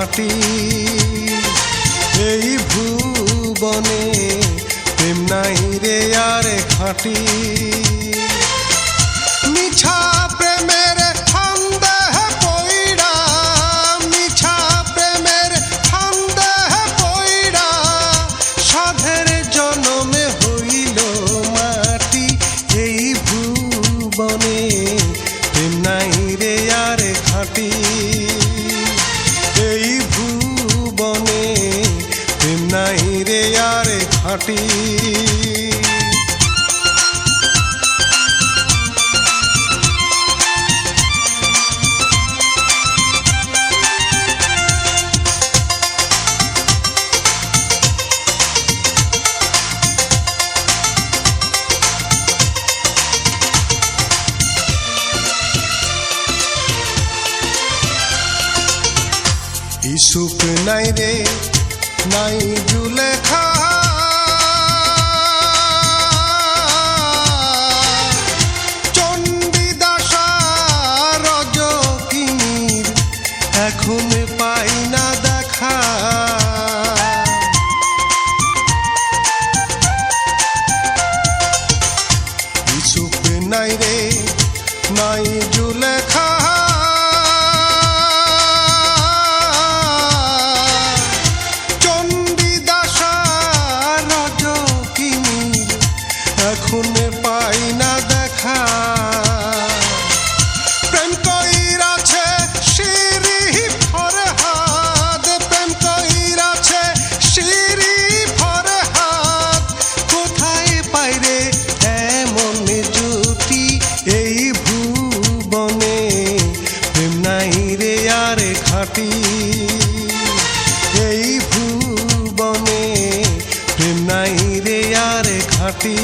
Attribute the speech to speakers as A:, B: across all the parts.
A: খাঁটি। এই ভুবনে প্রেম নাই রে আর খাঁটি। মিছা প্রেমের সন্দেহ পইড়া, মিছা প্রেমের সন্দেহ পইড়া সাধের জনমে হইল মাটি। এই ভুবনে প্রেম নাই রে আর খাঁটি। এই ভুবনে প্রেম নাই রে আর খাঁটি। ইসুফ নাই রে নাই জুলেখা, চণ্ডীদাসা রজকিনীর এখন পাই না দেখা। ইসুফ নাই রে নাই জুলেখা, এখন পাই না দেখা। প্রেম কইরাছে শিরি ফরহাদ, প্রেম কইরাছে শিরি ফরহাদ, কোথায় পাই রে এমন জুটি। এই ভুবনে প্রেম নাই রে আর খাঁটি। এই ভুবনে প্রেম নাই রে আর খাঁটি।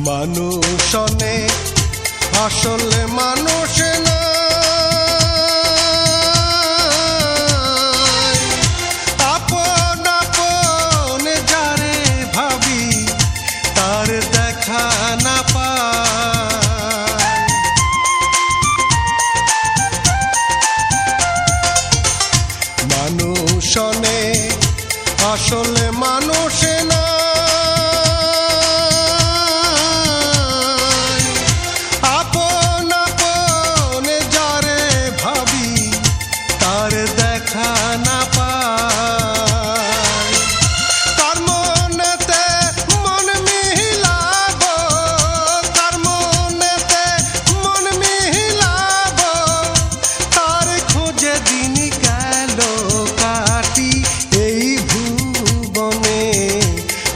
A: মানুষ অনেক আসলে মানুষ না, আপন আপন যারে ভাবি তার দেখা না পায়। মানুষ অনেক আসলে মানুষ না, দেখা না পায়। তার মনেতে মন মিলাব, তার মনেতে মন মিলাব, তার খোঁজে দিন গেল কাটি। এই ভুবনে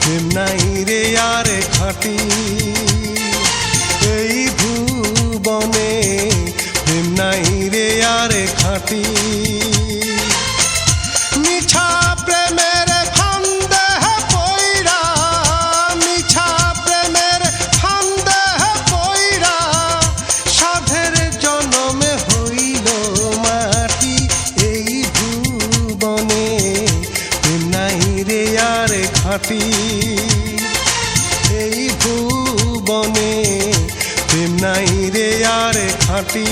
A: প্রেম নাই রে আর খাঁটি। এই ভুবনে প্রেম নাই রে আর খাঁটি। মিছা প্রেমের সন্দেহ পইড়া, মিছা প্রেমের সন্দেহ পইড়া সাধের জনমে হইল মাটি। এই ভুবনে প্রেম নাই রে আর খাঁটি। এই ভুবনে প্রেম নাই রে আর খাঁটি।